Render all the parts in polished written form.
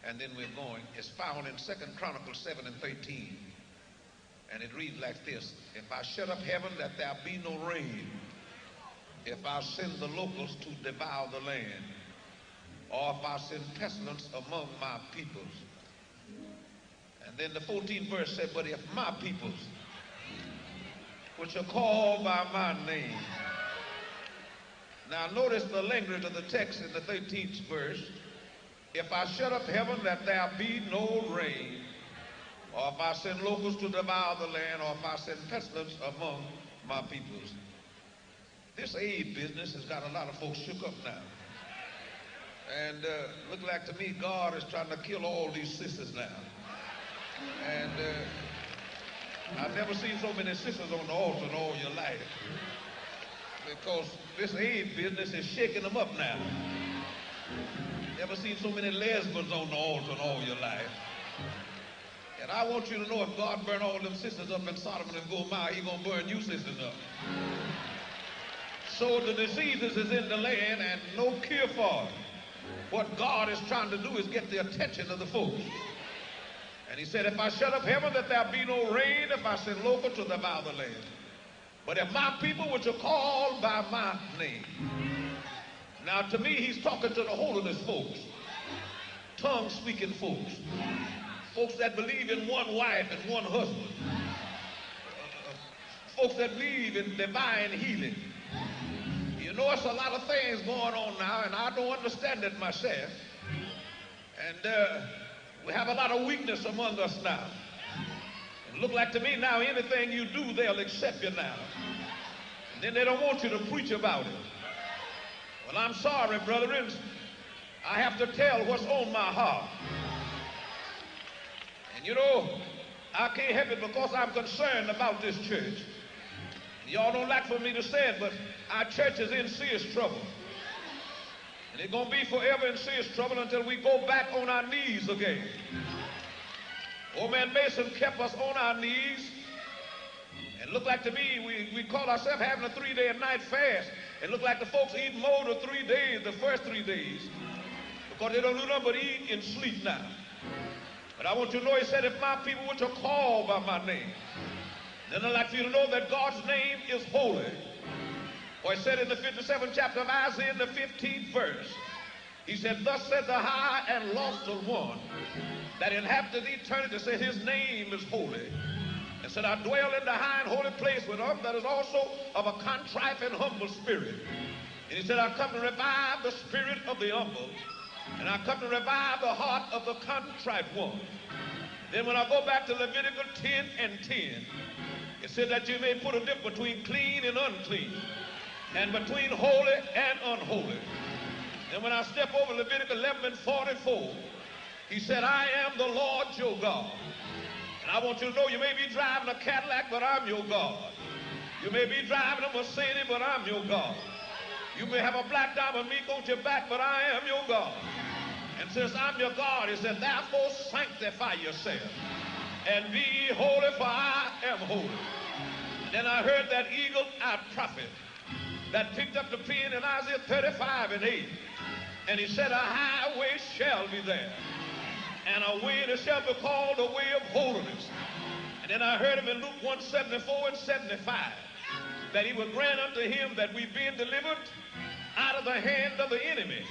and then we're going. It's found in 2 Chronicles 7 and 13. And it reads like this: if I shut up heaven that there be no rain, if I send the locusts to devour the land, or if I send pestilence among my peoples. And then the 14th verse said, but if my peoples, which are called by my name. Now notice the language of the text in the 13th verse. If I shut up heaven that there be no rain, or if I send locusts to devour the land, or if I send pestilence among my peoples. This aid business has got a lot of folks shook up now. And look like to me God is trying to kill all these sisters now. And I've never seen so many sisters on the altar in all your life, because this aid business is shaking them up now. Never seen so many lesbians on the altar in all your life. And I want you to know, if God burned all them sisters up in Sodom and Gomorrah, He's going to burn you sisters up. So the diseases is in the land and no cure for it. What God is trying to do is get the attention of the folks. And He said, if I shut up heaven that there be no rain, if I send locusts to devour the land. But if my people which are called by my name. Now to me He's talking to the holiness folks, tongue-speaking folks, folks that believe in one wife and one husband, folks that believe in divine healing. You know, it's a lot of things going on now, and I don't understand it myself. And we have a lot of weakness among us now. It look like to me now, anything you do, they'll accept you now. And then they don't want you to preach about it. Well, I'm sorry, brethren. I have to tell what's on my heart. And you know, I can't help it because I'm concerned about this church. Y'all don't like for me to say it, but our church is in serious trouble. And it's going to be forever in serious trouble until we go back on our knees again. Old man Mason kept us on our knees. And look like to me, we call ourselves having a 3-day and night fast. It look like the folks eat more than 3 days, the first 3 days, because they don't do nothing but eat and sleep now. But I want you to know, He said, if my people which are called by my name, then I'd like for you to know that God's name is holy. For He said in the 57th chapter of Isaiah, in the 15th verse, He said, thus said the high and lofty one that inhabiteth eternity, said His name is holy. And said, I dwell in the high and holy place with them that is also of a contrite and humble spirit. And He said, I come to revive the spirit of the humble, and I come to revive the heart of the contrite one. Then when I go back to Leviticus 10 and 10, it said that you may put a difference between clean and unclean, and between holy and unholy. And when I step over Leviticus 11 and 44, He said, I am the Lord your God. And I want you to know, you may be driving a Cadillac, but I'm your God. You may be driving a Mercedes, but I'm your God. You may have a black diamond mink on your back, but I am your God. And since I'm your God, He said, therefore sanctify yourself and be holy, for I am holy. And then I heard that eagle-eyed prophet that picked up the pen in Isaiah 35 and 8. And he said, a highway shall be there, and a way that shall be called the way of holiness. And then I heard him in Luke 1:74 and 75, that He would grant unto him that we being delivered out of the hand of the enemy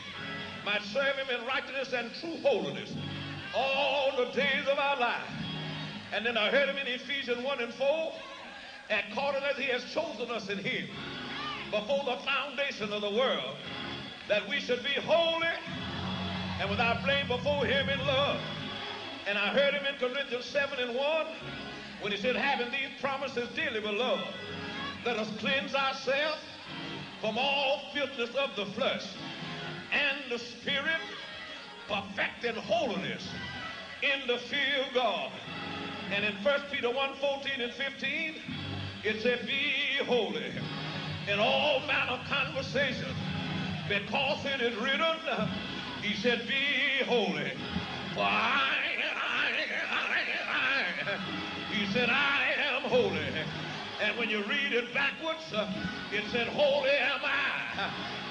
might serve Him in righteousness and true holiness all the days of our life. And then I heard him in Ephesians 1 and 4, according as He has chosen us in Him before the foundation of the world, that we should be holy and without blame before Him in love. And I heard him in Corinthians 7 and 1, when he said, having these promises, dearly beloved, let us cleanse ourselves from all filthiness of the flesh and the spirit, perfecting holiness in the fear of God. And in 1 Peter 1:14 and 15, it said, be holy in all manner of conversation, because it is written, He said, be holy, for He said, I am holy. And when you read it backwards, it said, holy am I.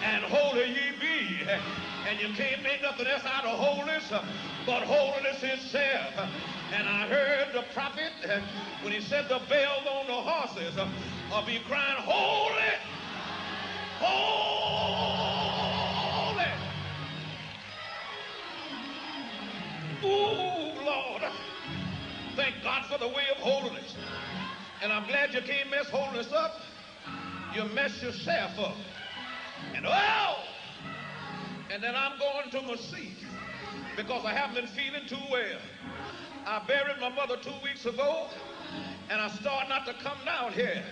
and holy ye be. And you can't make nothing else out of holiness but holiness itself. And I heard the prophet when he said the bells on the horses be crying, holy, holy. Ooh, Lord. Thank God for the way of holiness. And I'm glad you can't mess holiness up. You mess yourself up. And and then I'm going to my seat because I haven't been feeling too well. I buried my mother 2 weeks ago, and I started not to come down here.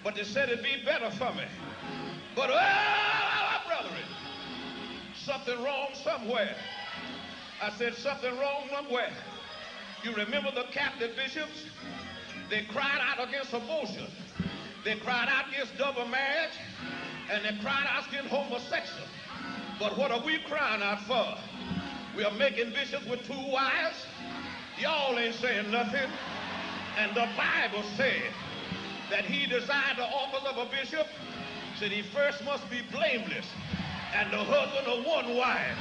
But they said it'd be better for me. But, brethren, something wrong somewhere. I said something wrong somewhere. You remember the Catholic bishops? They cried out against abortion. They cried out against double marriage. And they cried out against homosexual. But what are we crying out for? We are making bishops with 2 wives. Y'all ain't saying nothing. And the Bible said that he desired the office of a bishop, said he first must be blameless and the husband of 1 wife.